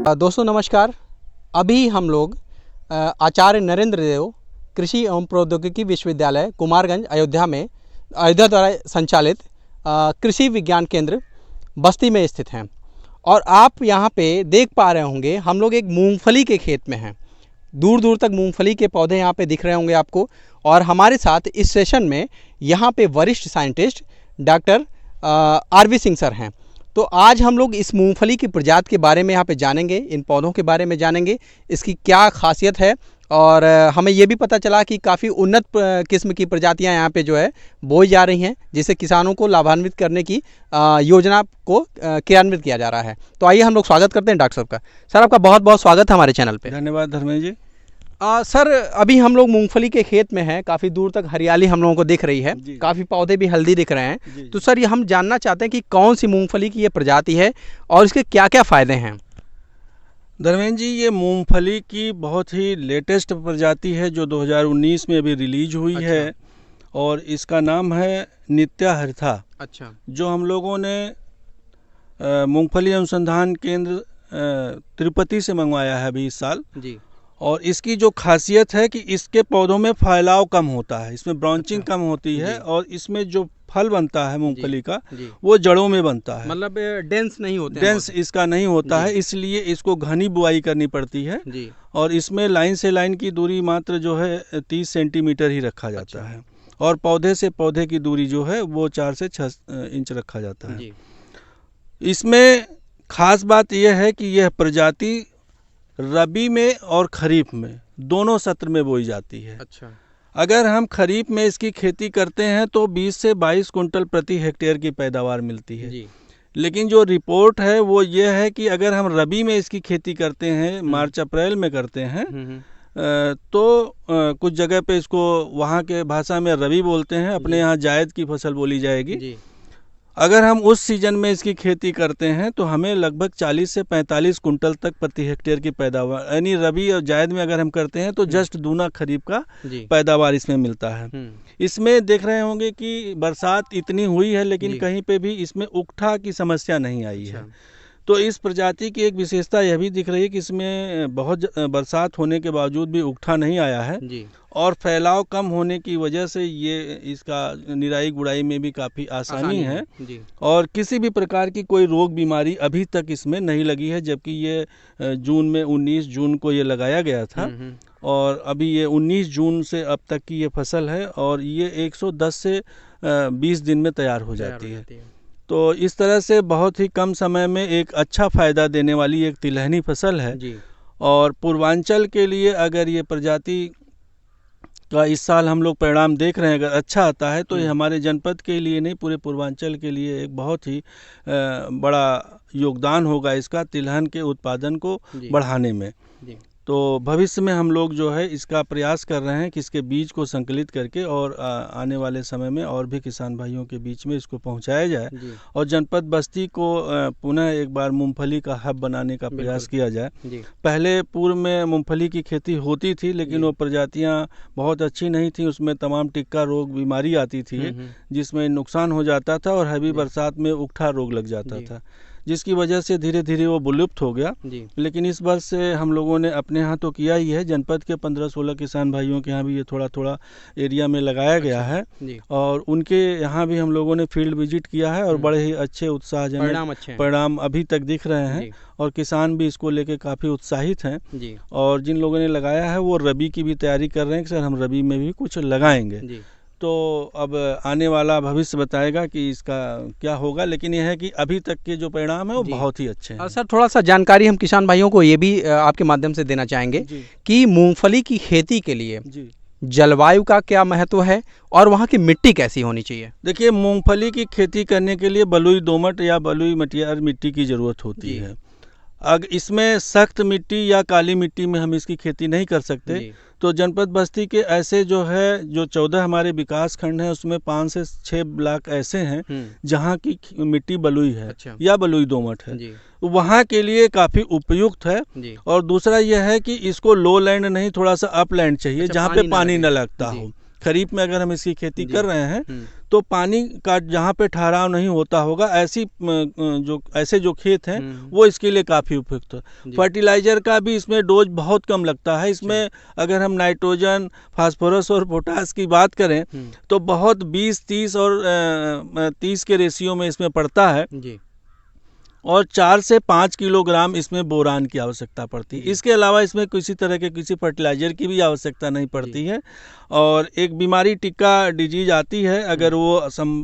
दोस्तों नमस्कार। अभी हम लोग आचार्य नरेंद्र देव कृषि एवं प्रौद्योगिकी विश्वविद्यालय कुमारगंज अयोध्या द्वारा संचालित कृषि विज्ञान केंद्र बस्ती में स्थित हैं और आप यहाँ पे देख पा रहे होंगे हम लोग एक मूंगफली के खेत में हैं। दूर दूर तक मूंगफली के पौधे यहाँ पे दिख रहे होंगे आपको। और हमारे साथ इस सेशन में यहाँ पे वरिष्ठ scientist doctor RV. Singh sir हैं। तो आज हम लोग इस मूंगफली की प्रजाति के बारे में यहाँ पे जानेंगे, इन पौधों के बारे में जानेंगे, इसकी क्या खासियत है। और हमें ये भी पता चला कि काफ़ी उन्नत किस्म की प्रजातियाँ यहाँ पे जो है बोई जा रही हैं, जिससे किसानों को लाभान्वित करने की योजना को क्रियान्वित किया जा रहा है। तो आइए हम लोग स्वागत करते हैं डॉक्टर साहब का। सर आपका बहुत बहुत स्वागत है हमारे चैनल पे। धन्यवाद धर्मेंद्र जी। सर अभी हम लोग मूंगफली के खेत में हैं, काफ़ी दूर तक हरियाली हम लोगों को दिख रही है, काफ़ी पौधे भी हल्दी दिख रहे हैं। तो सर ये हम जानना चाहते हैं कि कौन सी मूंगफली की ये प्रजाति है और इसके क्या क्या फ़ायदे हैं। धर्मेंद्र जी, ये मूंगफली की बहुत ही लेटेस्ट प्रजाति है जो 2019 में अभी रिलीज हुई है और इसका नाम है नित्या हरिथा। अच्छा। जो हम लोगों ने मूंगफली अनुसंधान केंद्र तिरुपति से मंगवाया है अभी इस साल जी। और इसकी जो खासियत है कि इसके पौधों में फैलाव कम होता है, इसमें ब्रांचिंग कम होती है और इसमें जो फल बनता है मूंगफली का वो जड़ों में बनता है, मतलब डेंस नहीं होते, डेंस इसका नहीं होता है, इसलिए इसको घनी बुआई करनी पड़ती है और इसमें लाइन से लाइन की दूरी मात्र जो है 30 सेंटीमीटर ही रखा जाता है और पौधे से पौधे की दूरी जो है वो 4 से 6 इंच रखा जाता है। इसमें खास बात यह है कि यह प्रजाति रबी में और खरीफ में दोनों सत्र में बोई जाती है। अच्छा। अगर हम खरीफ में इसकी खेती करते हैं तो 20 से 22 कुंटल प्रति हेक्टेयर की पैदावार मिलती है जी। लेकिन जो रिपोर्ट है वो ये है कि अगर हम रबी में इसकी खेती करते हैं, मार्च अप्रैल में करते हैं, तो कुछ जगह पे इसको वहाँ के भाषा में रबी बोलते हैं, अपने यहाँ जायद की फसल बोली जाएगी जी। अगर हम उस सीजन में इसकी खेती करते हैं तो हमें लगभग 40 से 45 कुंटल तक प्रति हेक्टेयर की पैदावार, यानी रबी और जायद में अगर हम करते हैं तो जस्ट दूना खरीफ का पैदावार इसमें मिलता है। इसमें देख रहे होंगे कि बरसात इतनी हुई है लेकिन कहीं पे भी इसमें उकठा की समस्या नहीं आई है। तो इस प्रजाति की एक विशेषता यह भी दिख रही है कि इसमें बहुत बरसात होने के बावजूद भी उकठा नहीं आया है जी। और फैलाव कम होने की वजह से ये इसका निराई गुड़ाई में भी काफ़ी आसानी है जी। और किसी भी प्रकार की कोई रोग बीमारी अभी तक इसमें नहीं लगी है, जबकि ये जून में 19 जून को ये लगाया गया था और अभी ये 19 जून से अब तक की ये फसल है और ये 110 से 20 दिन में तैयार हो जाती है। तो इस तरह से बहुत ही कम समय में एक अच्छा फ़ायदा देने वाली एक तिलहनी फसल है जी। और पूर्वांचल के लिए अगर ये प्रजाति का इस साल हम लोग परिणाम देख रहे हैं, अगर अच्छा आता है तो ये हमारे जनपद के लिए नहीं, पूरे पूर्वांचल के लिए एक बहुत ही बड़ा योगदान होगा इसका तिलहन के उत्पादन को बढ़ाने में जी। तो भविष्य में हम लोग जो है इसका प्रयास कर रहे हैं कि इसके बीज को संकलित करके और आने वाले समय में और भी किसान भाइयों के बीच में इसको पहुंचाया जाए और जनपद बस्ती को पुनः एक बार मूंगफली का हब बनाने का प्रयास किया जाए। पहले पूर्व में मूंगफली की खेती होती थी लेकिन वो प्रजातियां बहुत अच्छी नहीं थी, उसमें तमाम टिक्का रोग बीमारी आती थी जिसमें नुकसान हो जाता था और हैवी बरसात में उकठा रोग लग जाता था, जिसकी वजह से धीरे धीरे वो विलुप्त हो गया। लेकिन इस वर्ष से हम लोगों ने अपने यहाँ तो किया ही है, जनपद के 15-16 किसान भाइयों के यहाँ भी ये थोड़ा थोड़ा एरिया में लगाया गया है और उनके यहाँ भी हम लोगों ने फील्ड विजिट किया है और बड़े ही अच्छे उत्साहजनक परिणाम अभी तक दिख रहे हैं और किसान भी इसको लेके काफ़ी उत्साहित हैं और जिन लोगों ने लगाया है वो रबी की भी तैयारी कर रहे हैं कि सर हम रबी में भी कुछ लगाएंगे। तो अब आने वाला भविष्य बताएगा कि इसका क्या होगा, लेकिन यह है कि अभी तक के जो परिणाम है वो बहुत ही अच्छे हैं। सर थोड़ा सा जानकारी हम किसान भाइयों को ये भी आपके माध्यम से देना चाहेंगे कि मूंगफली की खेती के लिए जलवायु का क्या महत्व है और वहाँ की मिट्टी कैसी होनी चाहिए। देखिए, मूंगफली की खेती करने के लिए बलुई दोमट या बलुई मटियार मिट्टी की ज़रूरत होती है। अगर इसमें सख्त मिट्टी या काली मिट्टी में हम इसकी खेती नहीं कर सकते तो जनपद बस्ती के ऐसे जो है जो 14 हमारे विकास खंड हैं उसमें 5 से 6 ब्लॉक ऐसे हैं जहाँ की मिट्टी बलुई है या बलुई दोमट है, वहाँ के लिए काफ़ी उपयुक्त है। और दूसरा यह है कि इसको लो लैंड नहीं, थोड़ा सा अप लैंड चाहिए जहाँ पे पानी न लगता हो। खरीफ में अगर हम इसकी खेती कर रहे हैं तो पानी का जहाँ पे ठहराव नहीं होता होगा ऐसे जो खेत हैं वो इसके लिए काफ़ी उपयुक्त है। फर्टिलाइज़र का भी इसमें डोज बहुत कम लगता है। इसमें अगर हम नाइट्रोजन, फास्फोरस और पोटास की बात करें तो बहुत 20-30 और 30 के रेशियो में इसमें पड़ता है जी। और 4 से 5 किलोग्राम इसमें बोरान की आवश्यकता पड़ती है। इसके अलावा इसमें किसी तरह के किसी फर्टिलाइज़र की भी आवश्यकता नहीं पड़ती है। और एक बीमारी टिक्का डिजीज आती है, अगर वो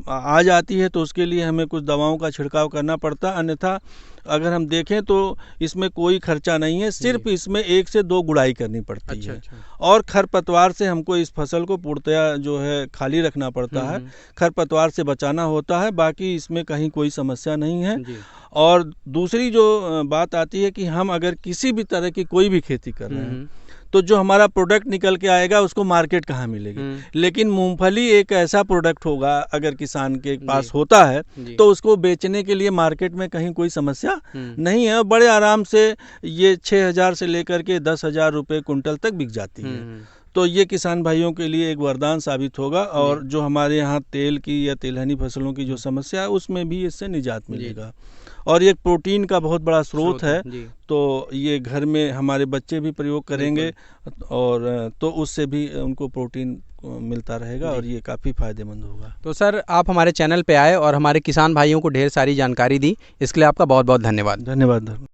आ जाती है तो उसके लिए हमें कुछ दवाओं का छिड़काव करना पड़ता है। अन्यथा अगर हम देखें तो इसमें कोई खर्चा नहीं है, सिर्फ इसमें 1 से 2 गुड़ाई करनी पड़ती है। और खरपतवार से हमको इस फसल को पूर्णतया जो है खाली रखना पड़ता है, खरपतवार से बचाना होता है, बाकी इसमें कहीं कोई समस्या नहीं है। और दूसरी जो बात आती है कि हम अगर किसी भी तरह की कोई भी खेती कर रहे हैं तो जो हमारा प्रोडक्ट निकल के आएगा उसको मार्केट कहाँ मिलेगी। लेकिन मूंगफली एक ऐसा प्रोडक्ट होगा अगर किसान के पास होता है तो उसको बेचने के लिए मार्केट में कहीं कोई समस्या नहीं है। बड़े आराम से ये 6,000 से लेकर के 10,000 रुपये कुंटल तक बिक जाती है। तो ये किसान भाइयों के लिए एक वरदान साबित होगा। और जो हमारे यहाँ तेल की या तिलहनी फसलों की जो समस्या है उसमें भी इससे निजात मिलेगा। और ये प्रोटीन का बहुत बड़ा स्रोत है, तो ये घर में हमारे बच्चे भी प्रयोग करेंगे और तो उससे भी उनको प्रोटीन मिलता रहेगा और ये काफ़ी फ़ायदेमंद होगा। तो सर, आप हमारे चैनल पे आए और हमारे किसान भाइयों को ढेर सारी जानकारी दी, इसके लिए आपका बहुत बहुत धन्यवाद। धन्यवाद।